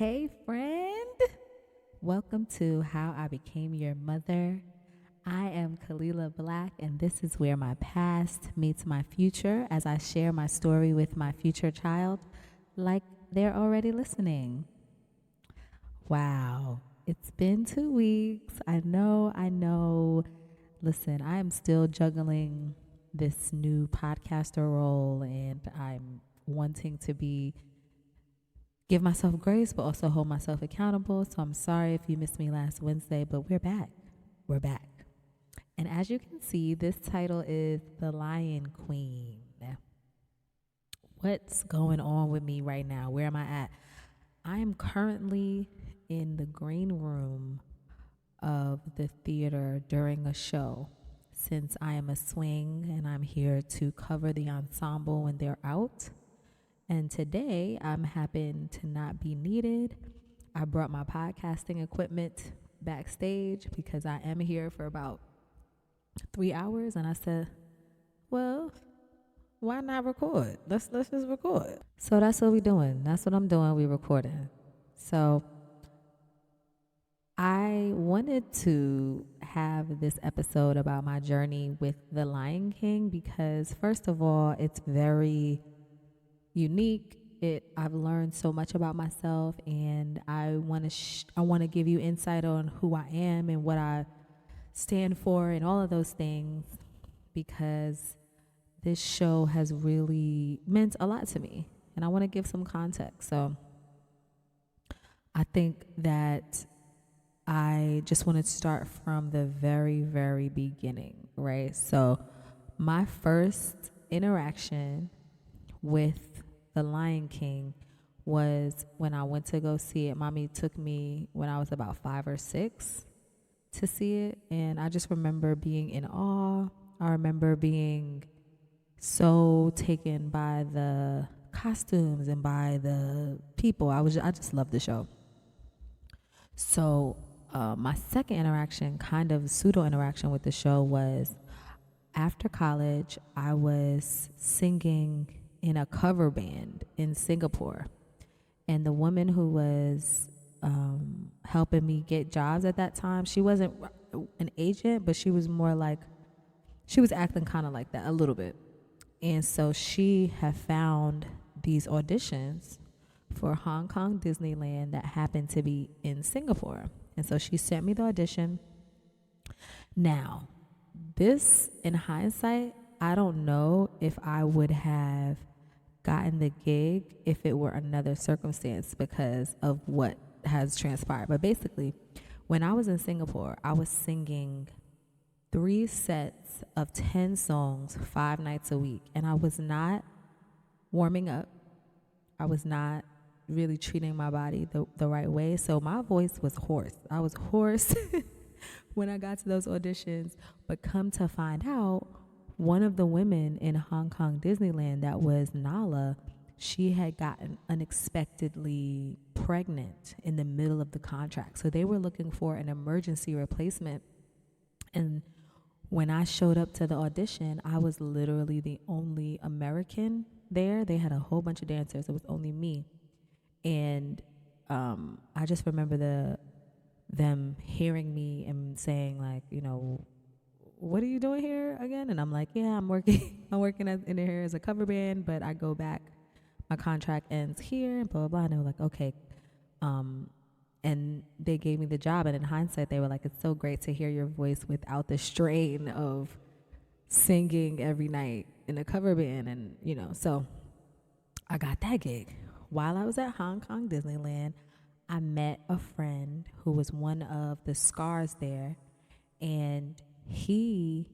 Hey, friend. Welcome to How I Became Your Mother. I am Kalila Black, and this is where my past meets my future as I share my story with my future child, like they're already listening. Wow, it's been 2 weeks. I know. Listen, I am still juggling this new podcaster role, and I'm wanting to give myself grace, but also hold myself accountable. So I'm sorry if you missed me last Wednesday, but we're back. We're back. And as you can see, this title is The Lion Queen. What's going on with me right now? Where am I at? I am currently in the green room of the theater during a show. Since I am a swing and I'm here to cover the ensemble when they're out. And today I'm happen to not be needed. I brought my podcasting equipment backstage because I am here for about 3 hours, and I said, well, why not record? Let's just record. So that's what we're doing. That's what I'm doing. We recording. So I wanted to have this episode about my journey with The Lion King because first of all, it's very unique. I've learned so much about myself, and I want to give you insight on who I am and what I stand for and all of those things, because this show has really meant a lot to me, and I want to give some context. So I think that I just want to start from the very, very beginning, right? So my first interaction with The Lion King was when I went to go see it. Mommy took me when I was about 5 or 6 to see it, and I just remember being in awe. I remember being so taken by the costumes and by the people. I just loved the show. So my second interaction, kind of pseudo interaction with the show, was after college. I was singing in a cover band in Singapore, and the woman who was helping me get jobs at that time, she wasn't an agent, but she was more like, she was acting kind of like that a little bit. And so she had found these auditions for Hong Kong Disneyland that happened to be in Singapore. And so she sent me the audition. Now, this, in hindsight, I don't know if I would have gotten the gig if it were another circumstance because of what has transpired. But basically, when I was in Singapore, I was singing 3 sets of 10 songs 5 nights a week, and I was not warming up. I was not really treating my body the right way. So my voice was hoarse. I was hoarse when I got to those auditions. But come to find out, one of the women in Hong Kong Disneyland, that was Nala, she had gotten unexpectedly pregnant in the middle of the contract. So they were looking for an emergency replacement. And when I showed up to the audition, I was literally the only American there. They had a whole bunch of dancers. It was only me. And I just remember them hearing me and saying, like, what are you doing here again? And I'm like, yeah, I'm working in here as a cover band, but I go back. My contract ends here, and blah, blah, blah. And they were like, okay. And they gave me the job. And in hindsight, they were like, it's so great to hear your voice without the strain of singing every night in a cover band. And, so I got that gig. While I was at Hong Kong Disneyland, I met a friend who was one of the scars there. And he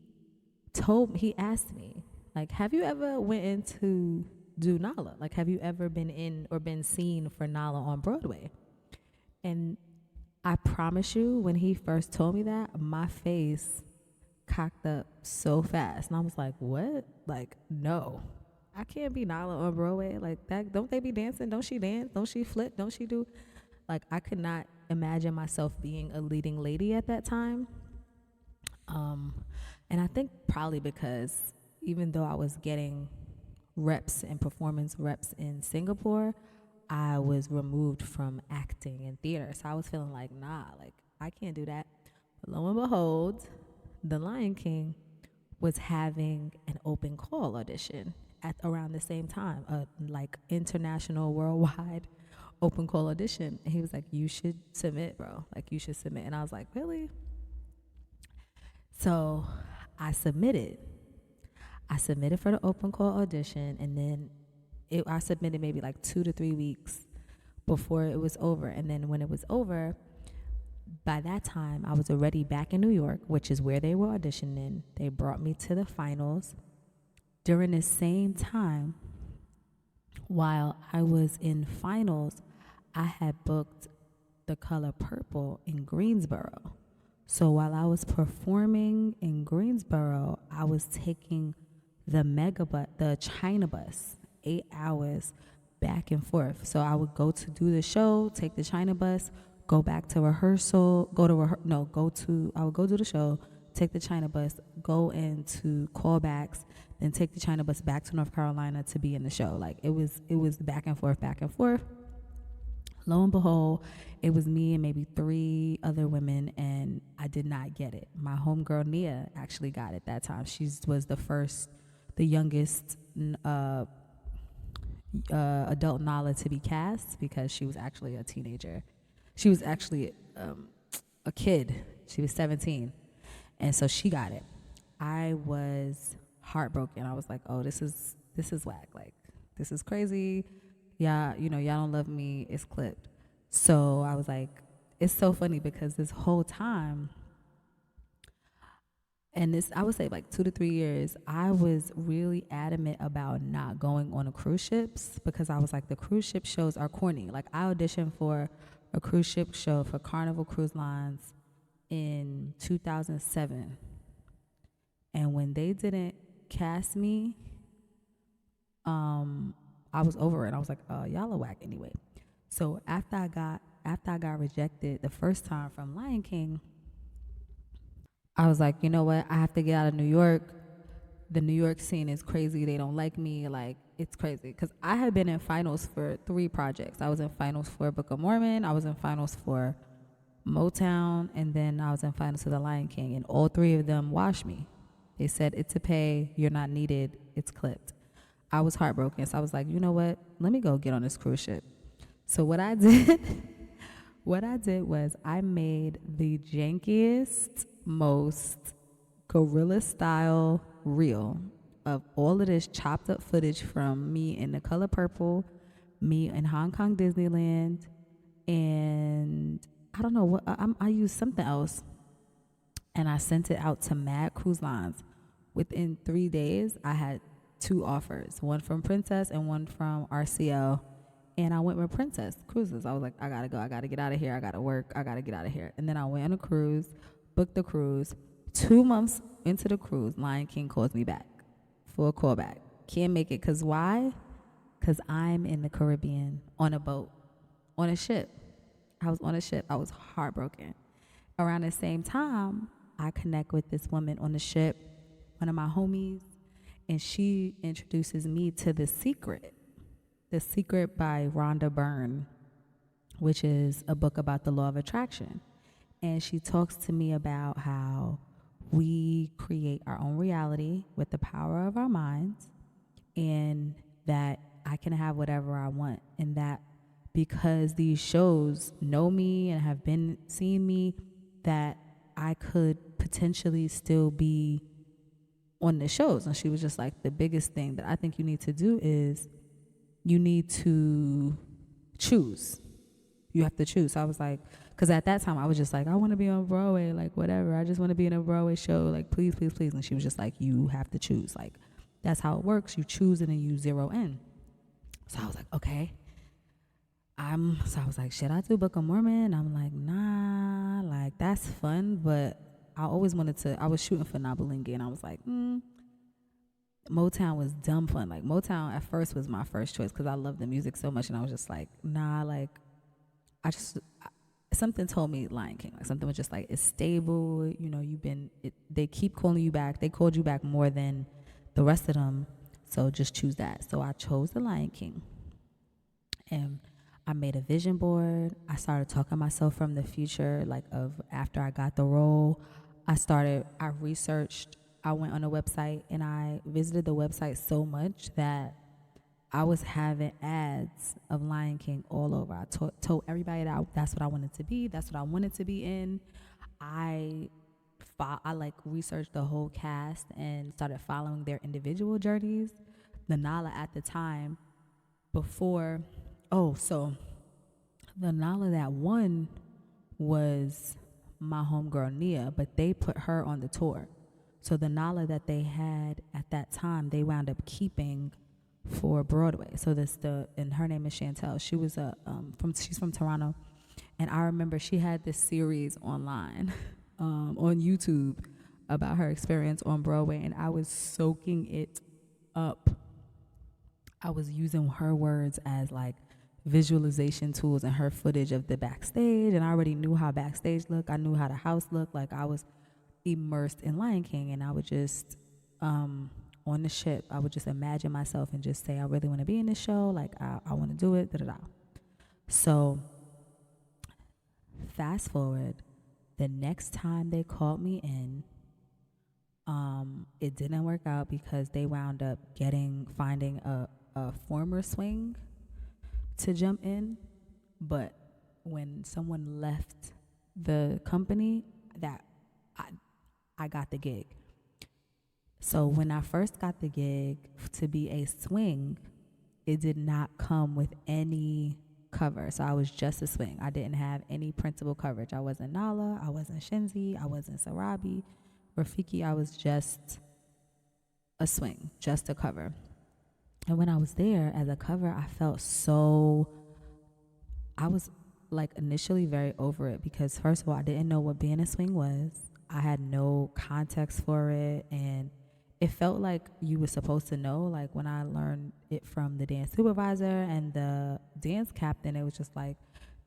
asked me, like, have you ever went in to do Nala? Like, have you ever been in or been seen for Nala on Broadway? And I promise you, when he first told me that, my face cocked up so fast. And I was like, what? Like, no, I can't be Nala on Broadway. Like, that, don't they be dancing? Don't she dance? Don't she flip? Don't she do? Like, I could not imagine myself being a leading lady at that time. And I think probably because even though I was getting reps and performance reps in Singapore, I was removed from acting in theater. So I was feeling like, nah, like I can't do that. But lo and behold, The Lion King was having an open call audition at around the same time, like international, worldwide open call audition. And he was like, you should submit, bro. Like, you should submit. And I was like, really? So I submitted. I submitted for the open call audition, and then I submitted maybe like 2 to 3 weeks before it was over. And then when it was over, by that time, I was already back in New York, which is where they were auditioning. They brought me to the finals. During the same time, while I was in finals, I had booked The Color Purple in Greensboro. So while I was performing in Greensboro, I was taking the China bus, 8 hours back and forth. So I would go to do the show, take the China bus, go back to rehearsal, I would go do the show, take the China bus, go into callbacks, then take the China bus back to North Carolina to be in the show. Like it was back and forth, back and forth. Lo and behold, it was me and maybe 3 other women, and I did not get it. My homegirl Nia actually got it that time. She was the youngest adult Nala to be cast, because she was actually a teenager. She was actually a kid. She was 17, and so she got it. I was heartbroken. I was like, oh, this is whack. Like, this is crazy. Yeah, y'all don't love me. It's clipped. So I was like, it's so funny because this whole time, and this, I would say like 2 to 3 years, I was really adamant about not going on a cruise ships, because I was like, the cruise ship shows are corny. Like, I auditioned for a cruise ship show for Carnival Cruise Lines in 2007. And when they didn't cast me, I was over it. I was like, y'all are whack anyway. So after I got rejected the first time from Lion King, I was like, you know what? I have to get out of New York. The New York scene is crazy. They don't like me. Like, it's crazy. Because I had been in finals for 3 projects. I was in finals for Book of Mormon. I was in finals for Motown. And then I was in finals for The Lion King. And all 3 of them washed me. They said, it's a pay. You're not needed. It's clipped. I was heartbroken. So I was like, you know what? Let me go get on this cruise ship. So what I did was I made the jankiest, most guerrilla style reel of all of this chopped up footage from me in The Color Purple, me in Hong Kong Disneyland, and I don't know what, I used something else, and I sent it out to mad cruise lines. Within 3 days, I had 2 offers, one from Princess and one from RCL. And I went with Princess Cruises. I was like, I gotta go. I gotta get out of here. I gotta work. I gotta get out of here. And then I went on a cruise, booked the cruise. 2 months into the cruise, Lion King calls me back for a callback. Can't make it. Because why? Because I'm in the Caribbean on a boat, on a ship. I was on a ship. I was heartbroken. Around the same time, I connect with this woman on the ship, one of my homies, and she introduces me to The Secret. The Secret by Rhonda Byrne, which is a book about the law of attraction. And she talks to me about how we create our own reality with the power of our minds, and that I can have whatever I want. And that because these shows know me and have been seeing me, that I could potentially still be on the shows. And she was just like, the biggest thing that I think you need to do is you need to choose. You have to choose. So I was like, because at that time I was just like, I want to be on Broadway, like whatever. I just want to be in a Broadway show, like please, please, please. And she was just like, you have to choose. Like, that's how it works. You choose and then you zero in. So I was like, okay. So I was like, should I do Book of Mormon? I'm like, nah, like that's fun, but I was shooting for Nabalingi, and I was like, Motown was dumb fun. Like, Motown at first was my first choice because I love the music so much, and I was just like, nah, like, something told me Lion King. Like, something was just like, it's stable, they keep calling you back. They called you back more than the rest of them, so just choose that. So I chose the Lion King. And I made a vision board. I started talking myself from the future, like of after I got the role. I researched, I went on a website and I visited the website so much that I was having ads of Lion King all over. I told everybody that that's what I wanted to be. That's what I wanted to be in. I I like researched the whole cast and started following their individual journeys. The Nala at the time before, oh, so the Nala that won was my homegirl Nia, but they put her on the tour. So the Nala that they had at that time, they wound up keeping for Broadway. So and her name is Chantel. She was she's from Toronto, and I remember she had this series online, on YouTube about her experience on Broadway, and I was soaking it up. I was using her words as like visualization tools and her footage of the backstage, and I already knew how backstage looked. I knew how the house looked. Like I was immersed in Lion King, and I would just on the ship, I would just imagine myself and just say, I really want to be in this show. Like I want to do it. Da da da. So fast forward, the next time they called me in, it didn't work out because they wound up finding a former swing to jump in. But when someone left the company, that I got the gig. So when I first got the gig to be a swing, it did not come with any cover. So I was just a swing. I didn't have any principal coverage. I wasn't Nala. I wasn't Shinzi. I wasn't Sarabi. Rafiki. I was just a swing, just a cover. And when I was there as a cover, I was like initially very over it because first of all, I didn't know what being a swing was. I had no context for it, and it felt like you were supposed to know. Like when I learned it from the dance supervisor and the dance captain, it was just like,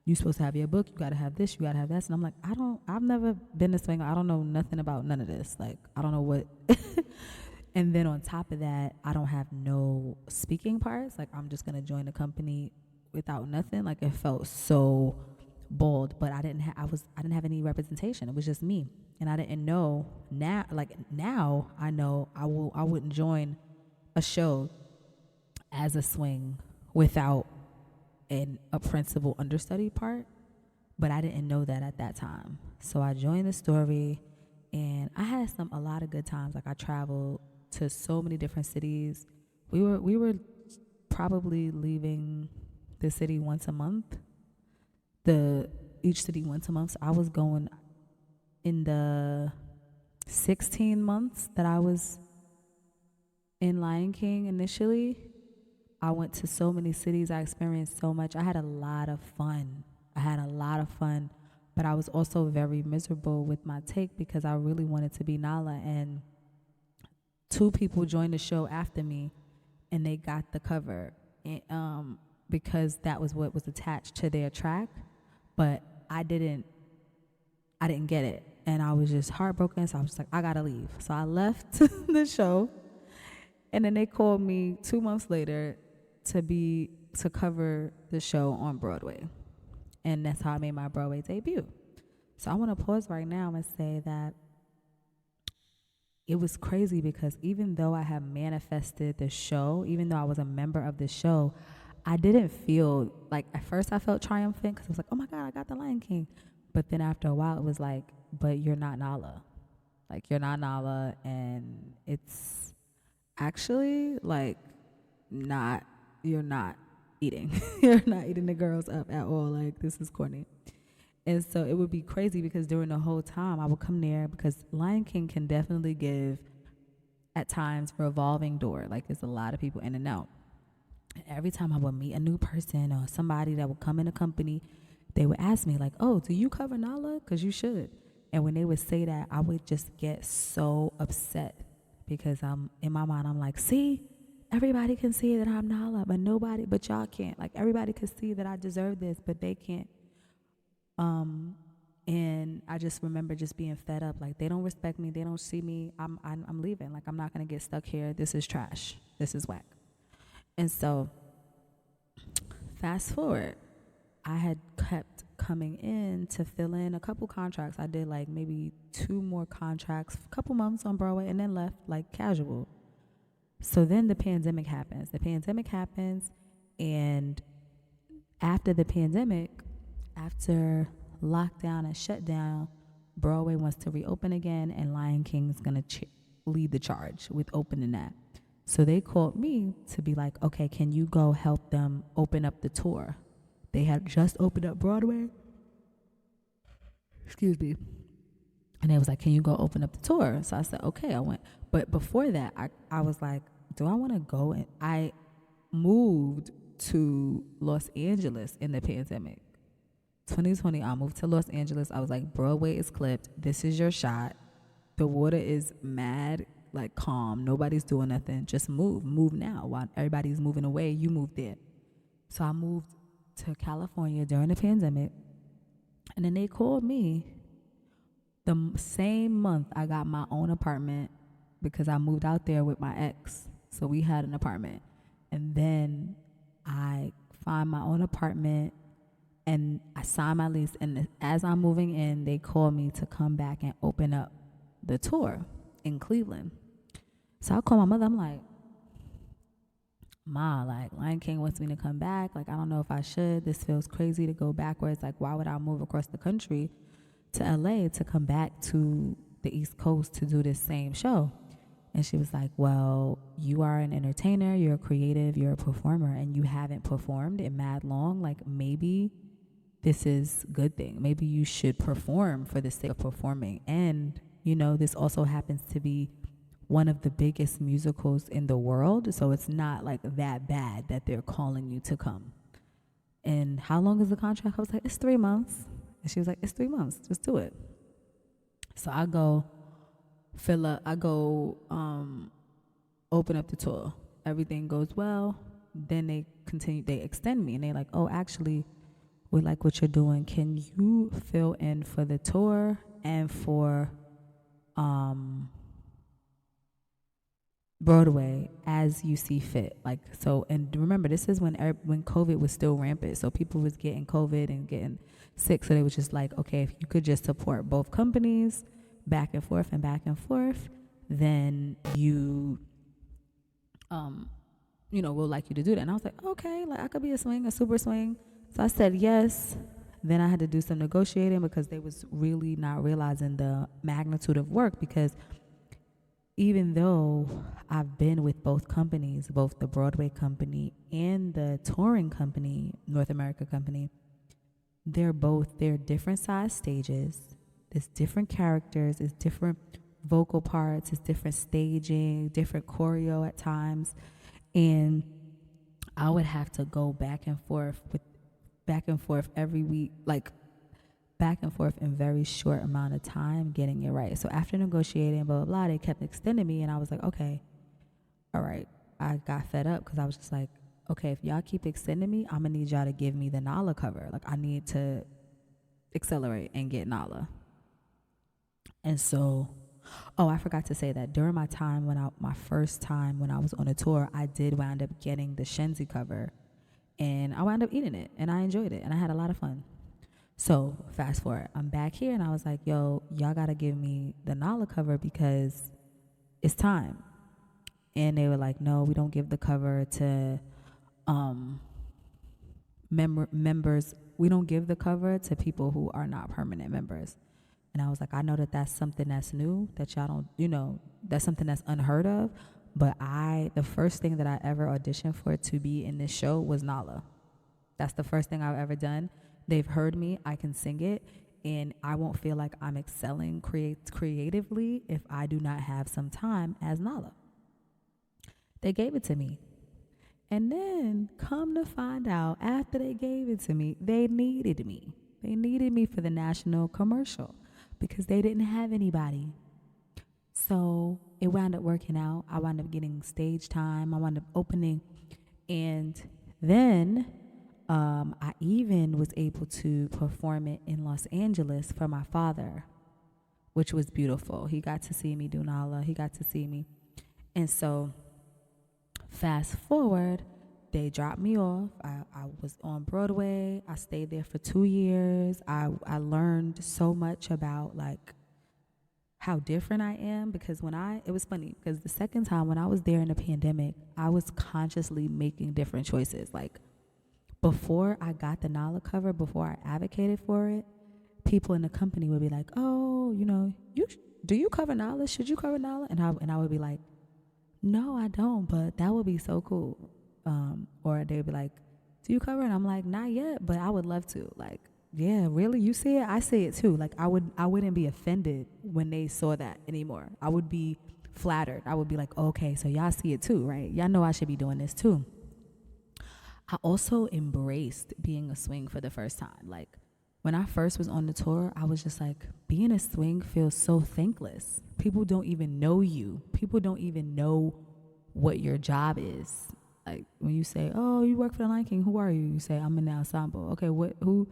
you're supposed to have your book, you gotta have this, you gotta have this. And I'm like, I've never been a swinger. I don't know nothing about none of this. Like, I don't know what. And then on top of that, I don't have no speaking parts. Like, I'm just gonna join the company without nothing. Like, it felt so bold, but I didn't have any representation. It was just me. And I didn't know now, like now I know I wouldn't join a show as a swing without a principal understudy part, but I didn't know that at that time. So I joined the story, and I had a lot of good times. Like I traveled to so many different cities. We were probably leaving the city once a month. Each city once a month. So I was going in the 16 months that I was in Lion King initially. I went to so many cities. I experienced so much. I had a lot of fun. But I was also very miserable with my take because I really wanted to be Nala. And 2 people joined the show after me, and they got the cover because that was what was attached to their track. But I didn't get it. And I was just heartbroken. So I was just like, I gotta leave. So I left the show. And then they called me 2 months later to cover the show on Broadway. And that's how I made my Broadway debut. So I want to pause right now and say that it was crazy because even though I had manifested the show, even though I was a member of the show, I didn't feel like, at first I felt triumphant because I was like, oh my God, I got the Lion King. But then after a while, it was like, but you're not Nala. Like, you're not Nala, and it's actually like you're not eating. You're not eating the girls up at all. Like, this is corny. And so it would be crazy because during the whole time I would come there, because Lion King can definitely give at times revolving door. Like, there's a lot of people in and out. And every time I would meet a new person or somebody that would come in a company, they would ask me like, oh, do you cover Nala? Because you should. And when they would say that, I would just get so upset because in my mind, I'm like, see, everybody can see that I'm Nala, but y'all can't. Like, everybody can see that I deserve this, but they can't. And I just remember just being fed up. Like, they don't respect me. They don't see me. I'm leaving. Like, I'm not going to get stuck here. This is trash. This is whack. And so fast forward, I had kept coming in to fill in a couple contracts. I did like maybe 2 more contracts, a couple months on Broadway, and then left like casual. So then the pandemic happens. And after the pandemic, after lockdown and shutdown, Broadway wants to reopen again, and Lion King is going to lead the charge with opening that. So they called me to be like, okay, can you go help them open up the tour? They had just opened up Broadway. Excuse me. And they was like, can you go open up the tour? So I said, okay, I went. But before that, I was like, do I want to go? And I moved to Los Angeles in the pandemic. 2020, I moved to Los Angeles. I was like, Broadway is clipped. This is your shot. The water is mad, like calm. Nobody's doing nothing. Just move. Move now. While everybody's moving away, you move there. So I moved to California during the pandemic. And then they called me the same month I got my own apartment because I moved out there with my ex. So we had an apartment. And then I find my own apartment and I sign my lease. And as I'm moving in, they call me to come back and open up the tour in Cleveland. So I call my mother. I'm like, Ma, like Lion King wants me to come back. Like, I don't know if I should. This feels crazy to go backwards. Like, why would I move across the country to LA to come back to the East Coast to do this same show? And she was like, well, you are an entertainer, you're a creative, you're a performer, and you haven't performed in mad long. Like, maybe this is a good thing. Maybe you should perform for the sake of performing. And, you know, this also happens to be one of the biggest musicals in the world. So it's not like that bad that they're calling you to come. And how long is the contract? I was like, it's 3 months. And she was like, it's 3 months. Just do it. So I go open up the tour. Everything goes well. Then they extend me and they're like, oh, actually, we like what you're doing. Can you fill in for the tour and for Broadway as you see fit? Like, so, and remember, this is when COVID was still rampant. So people was getting COVID and getting sick. So they was just like, okay, if you could just support both companies back and forth, then you, we'll like you to do that. And I was like, okay, like I could be a super swing. So I said yes. Then I had to do some negotiating because they was really not realizing the magnitude of work, because even though I've been with both companies, both the Broadway company and the touring company, North America company, they're different size stages. There's different characters, there's different vocal parts, it's different staging, different choreo at times. And I would have to go back and forth every week, like back and forth in very short amount of time getting it right. So after negotiating, blah, blah, blah, they kept extending me, and I was like, okay, all right. I got fed up because I was just like, okay, if y'all keep extending me, I'm going to need y'all to give me the Nala cover. Like, I need to accelerate and get Nala. And so, I forgot to say that during my first time when I was on a tour, I did wind up getting the Shenzi cover, and I wound up eating it, and I enjoyed it, and I had a lot of fun. So fast forward, I'm back here, and I was like, yo, y'all got to give me the Nala cover because it's time. And they were like, no, we don't give the cover to members. We don't give the cover to people who are not permanent members. And I was like, I know that that's something that's new, that y'all don't, that's something that's unheard of. But the first thing that I ever auditioned for to be in this show was Nala. That's the first thing I've ever done. They've heard me, I can sing it, and I won't feel like I'm excelling creatively if I do not have some time as Nala. They gave it to me. And then, come to find out, after they gave it to me, they needed me. They needed me for the national commercial because they didn't have anybody. So it wound up working out. I wound up getting stage time. I wound up opening. And then I even was able to perform it in Los Angeles for my father, which was beautiful. He got to see me do Nala. He got to see me. And so fast forward, they dropped me off. I was on Broadway. I stayed there for 2 years. I learned so much about like how different I am because it was funny because the second time when I was there in the pandemic, I was consciously making different choices. Like before I got the NALA cover, before I advocated for it, people in the company would be like, "Oh, do you cover NALA? Should you cover NALA?" And I would be like, "No, I don't, but that would be so cool." Or they'd be like, "Do you cover it?" And I'm like, "Not yet, but I would love to." Like, yeah, really? You see it? I see it too. Like I wouldn't be offended when they saw that anymore. I would be flattered. I would be like, "Okay, so y'all see it too, right? Y'all know I should be doing this too." I also embraced being a swing for the first time. Like when I first was on the tour, I was just like, being a swing feels so thankless. People don't even know you. People don't even know what your job is. Like when you say, "Oh, you work for the Lion King, who are you?" You say, "I'm in the ensemble." Okay, who?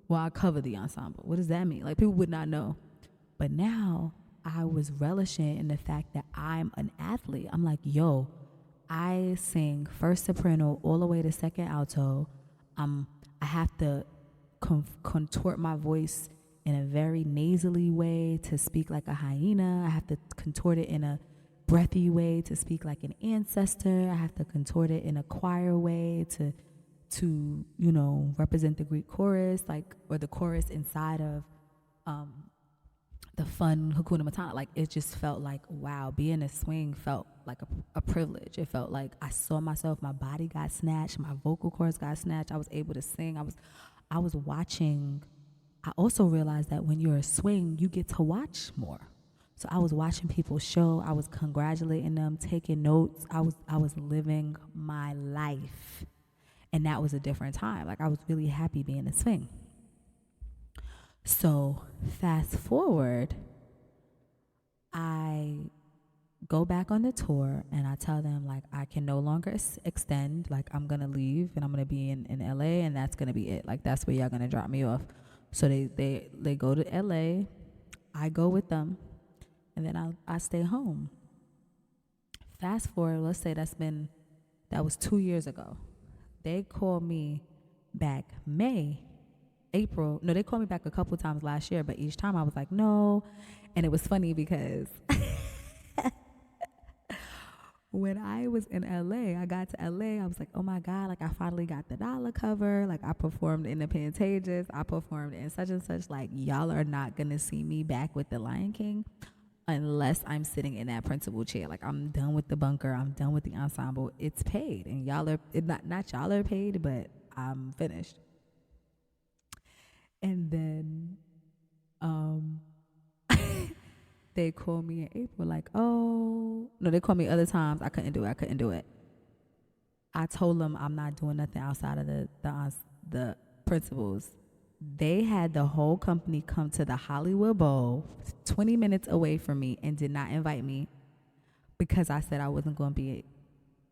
Well, I cover the ensemble. What does that mean? Like people would not know. But now I was relishing in the fact that I'm an athlete. I'm like, yo, I sing first soprano all the way to second alto. I have to contort my voice in a very nasally way to speak like a hyena. I have to contort it in a breathy way to speak like an ancestor. I have to contort it in a choir way to represent the Greek chorus, like, or the chorus inside of the fun Hakuna Matata. Like it just felt like, wow, being a swing felt like a privilege. It felt like I saw myself, my body got snatched, my vocal cords got snatched. I was able to sing. I was watching. I also realized that when you're a swing, you get to watch more. So I was watching people show. I was congratulating them, taking notes. I was living my life. And that was a different time. Like I was really happy being a swing. So fast forward, I go back on the tour and I tell them like I can no longer extend. Like I'm gonna leave and I'm gonna be in LA and that's gonna be it. Like that's where y'all gonna drop me off. So they go to LA. I go with them, and then I stay home. Fast forward, let's say that was 2 years ago. They called me back April. No, they called me back a couple times last year, but each time I was like, no. And it was funny because when I was in LA, I got to LA, I was like, oh my God, like I finally got the dollar cover. Like I performed in the Pantages. I performed in such and such. Like y'all are not going to see me back with the Lion King unless I'm sitting in that principal chair. Like I'm done with the bunker. I'm done with the ensemble. It's paid. And y'all are, not y'all are paid, but I'm finished. And then they called me in April like, oh, no, they called me other times. I couldn't do it. I told them I'm not doing nothing outside of the principals. They had the whole company come to the Hollywood Bowl 20 minutes away from me and did not invite me because I said I wasn't going to be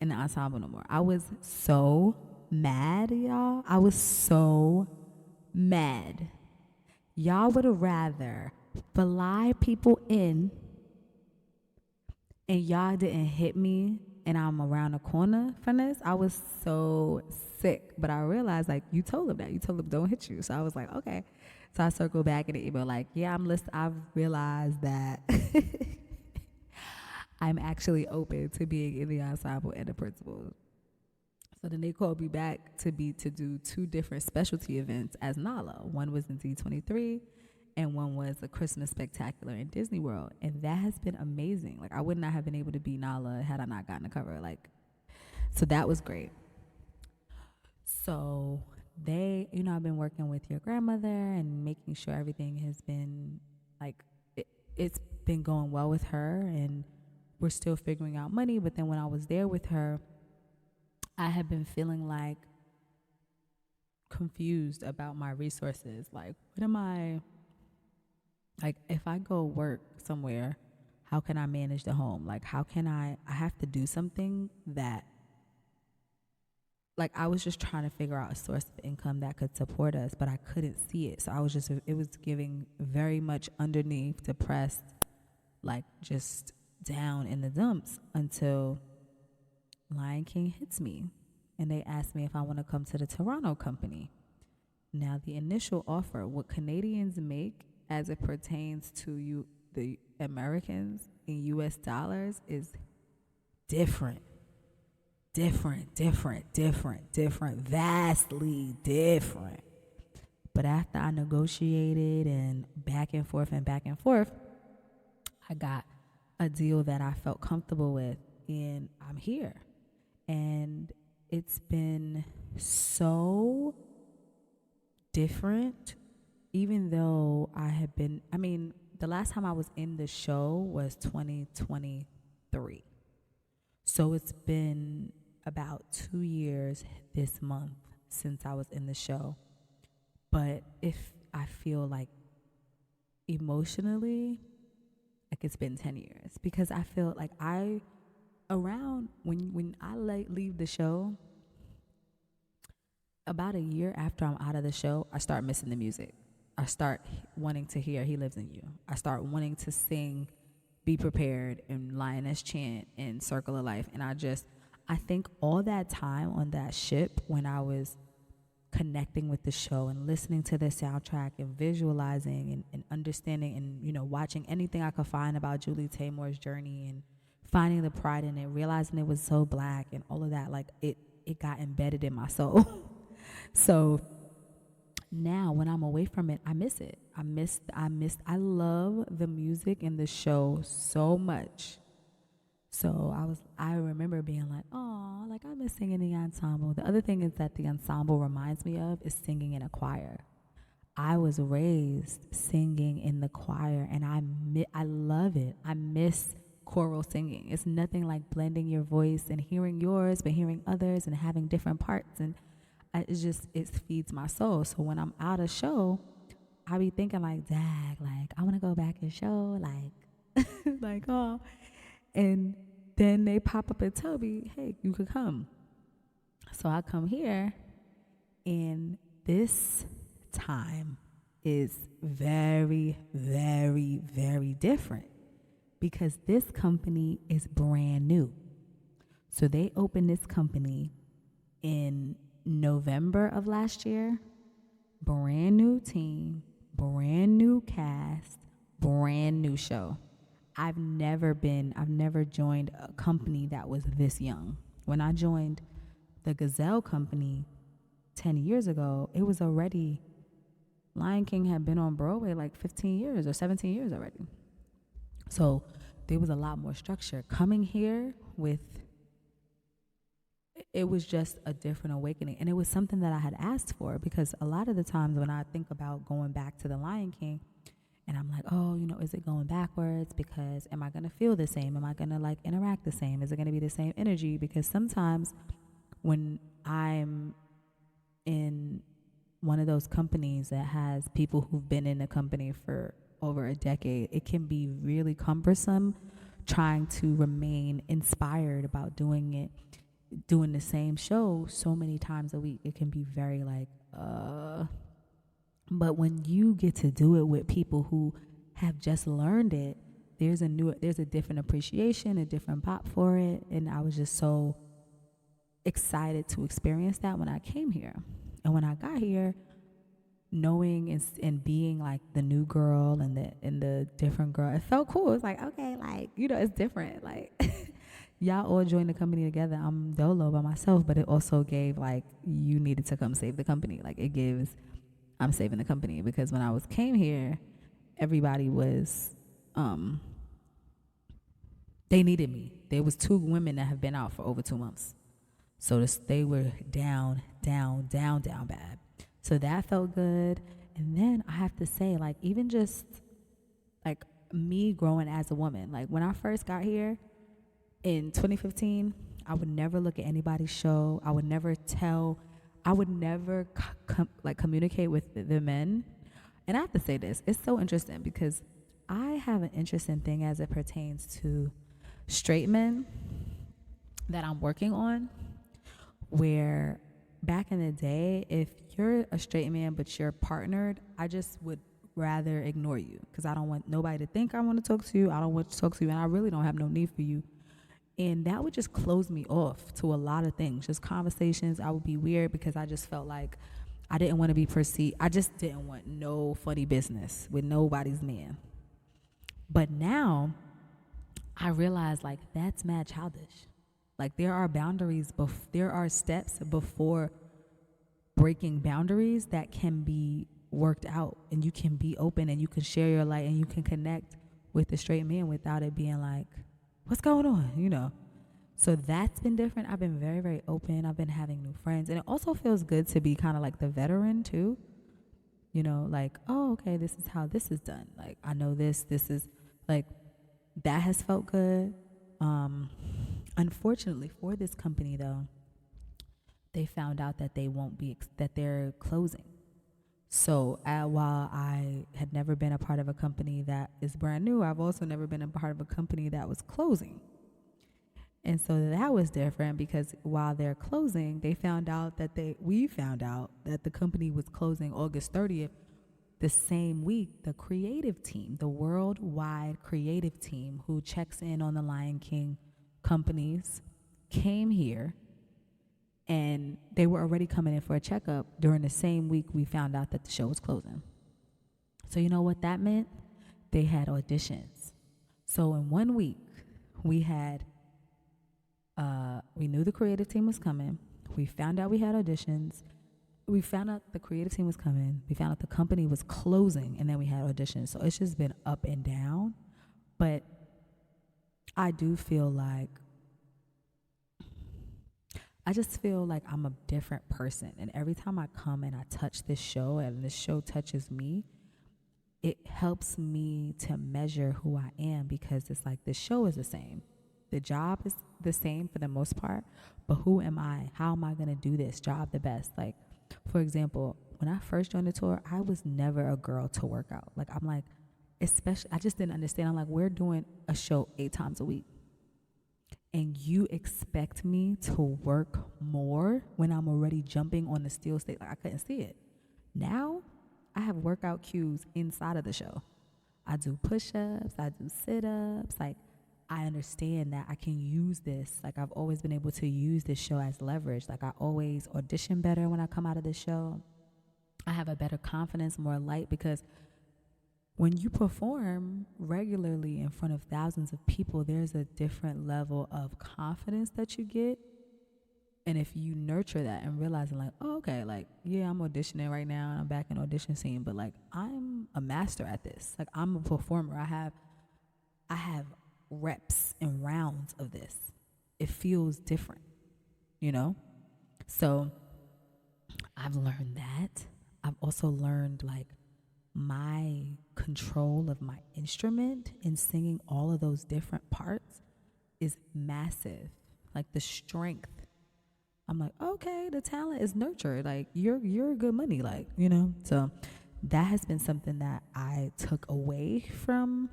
in the ensemble no more. I was so mad, y'all. I was so mad. Y'all would have rather fly people in and y'all didn't hit me and I'm around the corner from this. I was so sick, but I realized like you told them that. You told them don't hit you. So I was like, okay. So I circled back in the email like, yeah, I've realized that I'm actually open to being in the ensemble and the principal. So then they called me back to do 2 different specialty events as Nala. One was in D23 and one was a Christmas spectacular in Disney World. And that has been amazing. Like I would not have been able to be Nala had I not gotten a cover. Like, so that was great. So they, I've been working with your grandmother and making sure everything has been like, it's been going well with her and we're still figuring out money. But then when I was there with her, I have been feeling like confused about my resources. Like, what am I, like, if I go work somewhere, how can I manage the home? Like, how can I have to do something that, like, I was just trying to figure out a source of income that could support us, but I couldn't see it. So it was giving very much underneath, depressed, like, just down in the dumps until Lion King hits me. and they asked me if I want to come to the Toronto company. Now, the initial offer, what Canadians make as it pertains to you, the Americans in US dollars, is different. Different, vastly different. But after I negotiated and back and forth, I got a deal that I felt comfortable with, and I'm here. And it's been so different, even though the last time I was in the show was 2023. So it's been about 2 years this month since I was in the show. But if I feel like emotionally, like it's been 10 years, because I feel like when I leave the show, about a year after I'm out of the show, I start missing the music. I start wanting to hear He Lives in You. I start wanting to sing Be Prepared and Lioness Chant and Circle of Life. And I think all that time on that ship, when I was connecting with the show and listening to the soundtrack and visualizing and understanding and, watching anything I could find about Julie Taymor's journey and finding the pride in it, realizing it was so Black and all of that, like it got embedded in my soul. So now when I'm away from it, I miss it. I love the music in the show so much. So I remember being like, oh, like I miss singing in the ensemble. The other thing is that the ensemble reminds me of is singing in a choir. I was raised singing in the choir, and I love it. I miss choral singing. It's nothing like blending your voice and hearing yours, but hearing others and having different parts. And it feeds my soul. So when I'm out of show, I be thinking like, dag, like I want to go back and show, like, like, oh. And then they pop up and tell me, hey, you could come. So I come here, and this time is very, very, very different, because this company is brand new. So they opened this company in November of last year. Brand new team, brand new cast, brand new show. I've never joined a company that was this young. When I joined the Gazelle company 10 years ago, it was already, Lion King had been on Broadway like 15 years or 17 years already. So there was a lot more structure. Coming here it was just a different awakening. And it was something that I had asked for, because a lot of the times when I think about going back to the Lion King, and I'm like, oh, is it going backwards? Because am I going to feel the same? Am I going to like interact the same? Is it going to be the same energy? Because sometimes when I'm in one of those companies that has people who've been in the company for over a decade, it can be really cumbersome trying to remain inspired about doing the same show so many times a week. It can be very like, but when you get to do it with people who have just learned it, there's a different appreciation, a different pop for it. And I was just so excited to experience that when I came here. And when I got here, knowing and being like the new girl and the different girl, it felt cool. It's like, okay, like, it's different. Like y'all all joined the company together. I'm dolo by myself, but it also gave like, you needed to come save the company. Like it gives, I'm saving the company, because when I came here, everybody was, they needed me. There was 2 women that have been out for over 2 months. So they were down bad. So that felt good. And then I have to say, like, even just like me growing as a woman, like when I first got here in 2015, I would never look at anybody's show. I would never communicate with the men. And I have to say this, it's so interesting, because I have an interesting thing as it pertains to straight men that I'm working on, where back in the day, if you're a straight man but you're partnered, I just would rather ignore you, because I don't want nobody to think I want to talk to you. I don't want to talk to you, and I really don't have no need for you And that would just close me off to a lot of things. Just conversations, I would be weird because I just felt like I didn't want to be perceived. I just didn't want no funny business with nobody's man. But now I realize like that's mad childish. Like there are boundaries, there are steps before breaking boundaries that can be worked out, and you can be open and you can share your light and you can connect with the straight man without it being like, what's going on, So that's been different. I've been very, very open. I've been having new friends. And it also feels good to be kind of like the veteran too. Like, oh, okay, this is how this is done. Like, I know this is like, that has felt good. Unfortunately for this company though, they found out that that they're closing. So while I had never been a part of a company that is brand new, I've also never been a part of a company that was closing. And so that was different because while they're closing, we found out that the company was closing August 30th. The same week, the creative team, the worldwide creative team who checks in on the Lion King companies came here, and they were already coming in for a checkup during the same week we found out that the show was closing. So you know what that meant? They had auditions. So in 1 week, we knew the creative team was coming. We found out we had auditions. We found out the creative team was coming. We found out the company was closing, and then we had auditions. So it's just been up and down. But I do feel like, I'm a different person. And every time I come and I touch this show and this show touches me, it helps me to measure who I am, because it's like the show is the same. The job is the same for the most part, but who am I? How am I going to do this job the best? Like, for example, when I first joined the tour, I was never a girl to work out. Like, I'm like, especially, I just didn't understand. I'm like, we're doing a show 8 times a week, and you expect me to work more when I'm already jumping on the steel stage? Like, I couldn't see it. Now, I have workout cues inside of the show. I do push-ups, I do sit-ups. Like, I understand that I can use this. Like, I've always been able to use this show as leverage. Like, I always audition better when I come out of this show. I have a better confidence, more light, because when you perform regularly in front of thousands of people, there's a different level of confidence that you get. And if you nurture that and realizing like, oh, okay, like, yeah, I'm auditioning right now and I'm back in audition scene, but like, I'm a master at this. Like, I'm a performer. I have reps and rounds of this. It feels different, So I've learned that. I've also learned like my control of my instrument and singing all of those different parts is massive. Like the strength. I'm like, okay, the talent is nurtured. Like you're good money, like, So that has been something that I took away from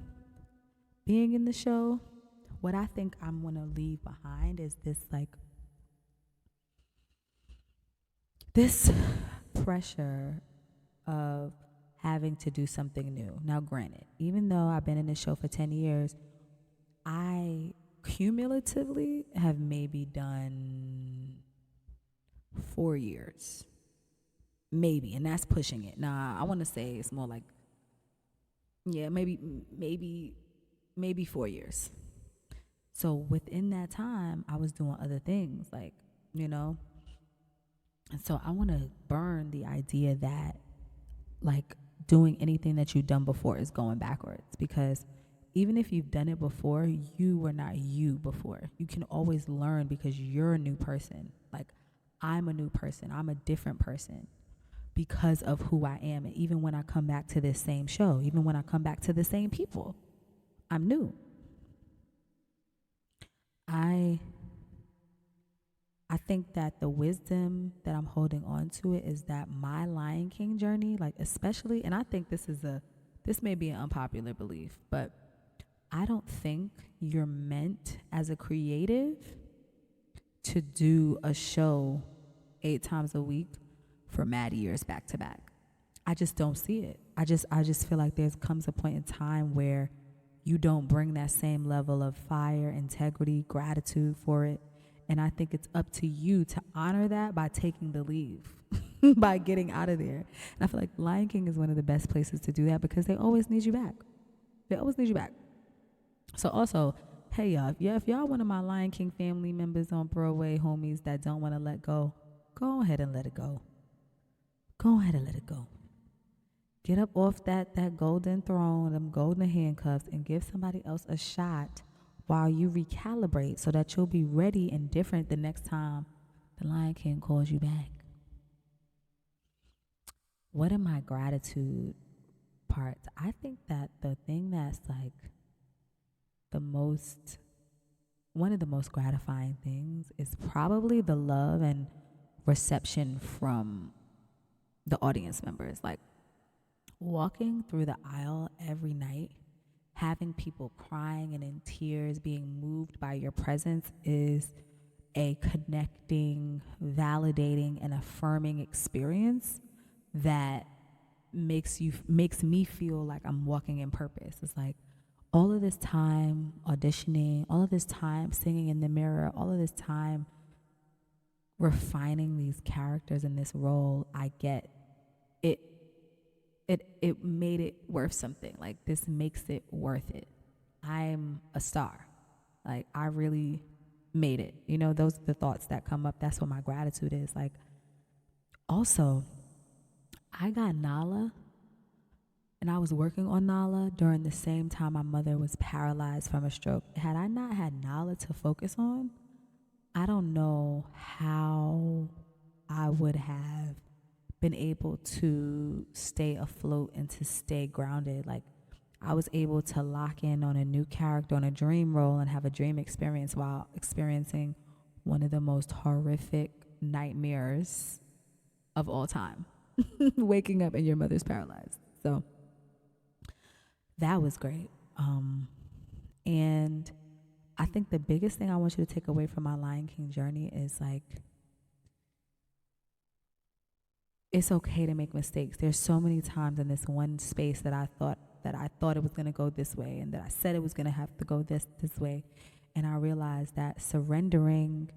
being in the show. What I think I'm going to leave behind is this pressure of having to do something new. Now, granted, even though I've been in this show for 10 years, I cumulatively have maybe done 4 years. Maybe, and that's pushing it. Nah, I want to say it's more like, yeah, maybe 4 years. So within that time, I was doing other things, like, And so I want to burn the idea that, like, doing anything that you've done before is going backwards, because even if you've done it before, you were not you before. You can always learn because you're a new person. Like, I'm a new person. I'm a different person because of who I am. And even when I come back to this same show, even when I come back to the same people, I'm new. I think that the wisdom that I'm holding on to it is that my Lion King journey, like, especially, and I think this may be an unpopular belief, but I don't think you're meant as a creative to do a show 8 times a week for mad years back to back. I just don't see it. I just feel like there comes a point in time where you don't bring that same level of fire, integrity, gratitude for it. And I think it's up to you to honor that by taking the leave, by getting out of there. And I feel like Lion King is one of the best places to do that because they always need you back. They always need you back. So also, hey y'all, if y'all one of my Lion King family members on Broadway, homies that don't want to let go ahead and let it go. Go ahead and let it go. Get up off that golden throne, them golden handcuffs, and give somebody else a shot while you recalibrate so that you'll be ready and different the next time the Lion King calls you back. What are my gratitude parts? I think that the thing that's like one of the most gratifying things is probably the love and reception from the audience members. Like walking through the aisle every night, having people crying and in tears, being moved by your presence is a connecting, validating, and affirming experience that makes me feel like I'm walking in purpose. It's like all of this time auditioning, all of this time singing in the mirror, all of this time refining these characters in this role, I get it. It made it worth something. Like this makes it worth it. I'm a star. Like I really made it. You know, those are the thoughts that come up. That's what my gratitude is. Like also, I got Nala, and I was working on Nala during the same time my mother was paralyzed from a stroke. Had I not had Nala to focus on, I don't know how I would have been able to stay afloat and to stay grounded. Like I was able to lock in on a new character, on a dream role, and have a dream experience while experiencing one of the most horrific nightmares of all time. Waking up and your mother's paralyzed. So that was great. And I think the biggest thing I want you to take away from my Lion King journey is like, it's okay to make mistakes. There's so many times in this one space that I thought it was going to go this way, and that I said it was going to have to go this way. And I realized that surrendering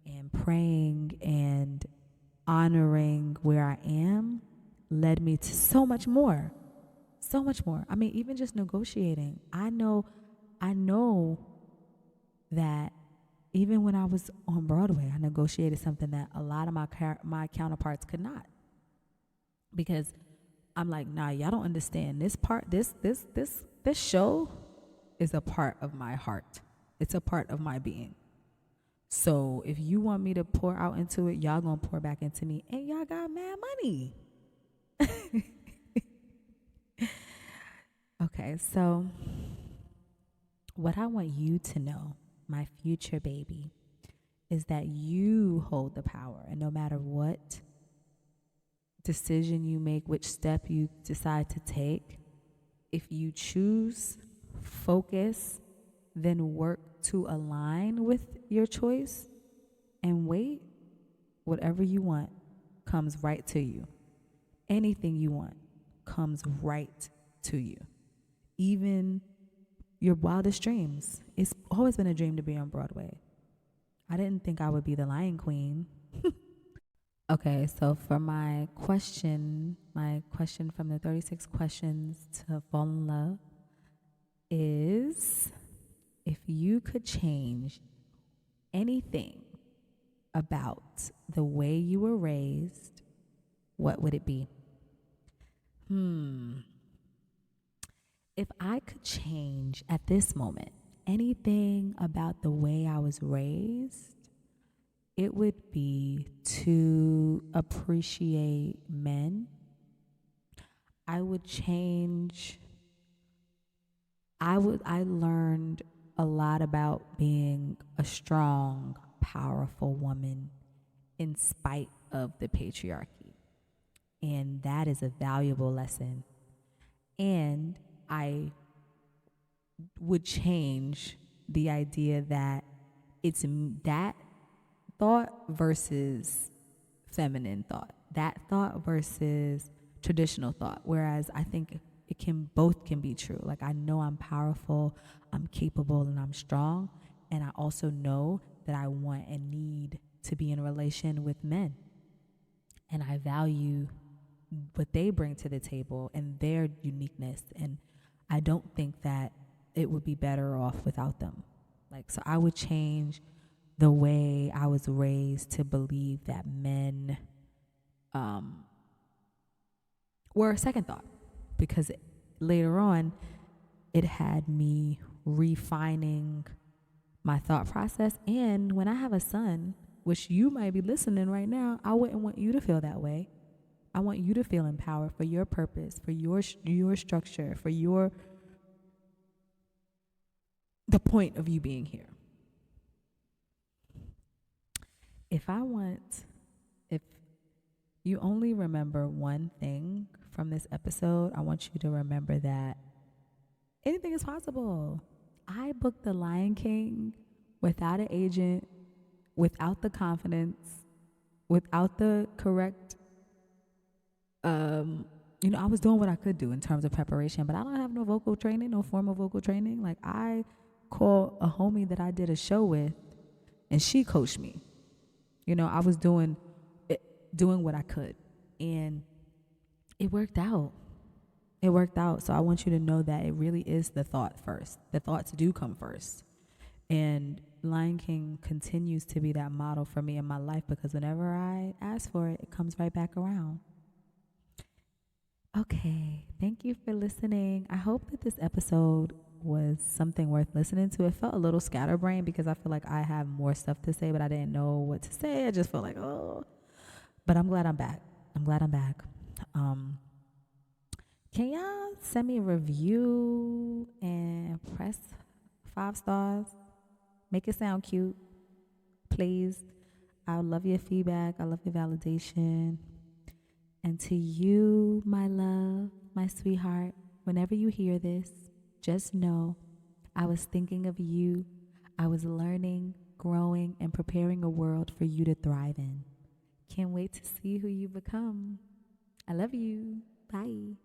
and praying and honoring where I am led me to so much more. So much more. I mean, even just negotiating. I know that even when I was on Broadway, I negotiated something that a lot of my counterparts could not. Because I'm like, nah, y'all don't understand. This part, this show is a part of my heart. It's a part of my being. So if you want me to pour out into it, y'all gonna pour back into me, and y'all got mad money. Okay, so what I want you to know, my future baby, is that you hold the power, and no matter what decision you make, which step you decide to take, if you choose, focus, then work to align with your choice and wait, whatever you want comes right to you. Anything you want comes right to you. Even your wildest dreams. It's always been a dream to be on Broadway. I didn't think I would be the Lion Queen. Okay, so for my question from the 36 questions to fall in love is, if you could change anything about the way you were raised, what would it be? If I could change at this moment anything about the way I was raised, it would be to appreciate men. I learned a lot about being a strong, powerful woman in spite of the patriarchy. And that is a valuable lesson. And I would change the idea that it's that thought versus feminine thought, that thought versus traditional thought. Whereas I think both can be true. Like, I know I'm powerful, I'm capable, and I'm strong. And I also know that I want and need to be in a relation with men. And I value what they bring to the table and their uniqueness. And I don't think that it would be better off without them. Like, so I would change the way I was raised to believe that men were a second thought, because later on it had me refining my thought process. And when I have a son, which you might be listening right now, I wouldn't want you to feel that way. I want you to feel empowered for your purpose, for your structure, for the point of you being here. If you only remember one thing from this episode, I want you to remember that anything is possible. I booked The Lion King without an agent, without the confidence, without the correct, I was doing what I could do in terms of preparation, but I don't have no vocal training, no formal vocal training. Like, I called a homie that I did a show with, and she coached me. I was doing what I could, and it worked out. It worked out. So I want you to know that it really is the thought first. The thoughts do come first. And Lion King continues to be that model for me in my life, because whenever I ask for it, it comes right back around. Okay, thank you for listening. I hope that this episode was something worth listening to. It felt a little scatterbrained because I feel like I have more stuff to say, but I didn't know what to say. I just felt like, oh. But I'm glad I'm back. Can y'all send me a review and press 5 stars? Make it sound cute, please. I love your feedback. I love your validation. And to you, my love, my sweetheart, whenever you hear this, just know I was thinking of you. I was learning, growing, and preparing a world for you to thrive in. Can't wait to see who you become. I love you. Bye.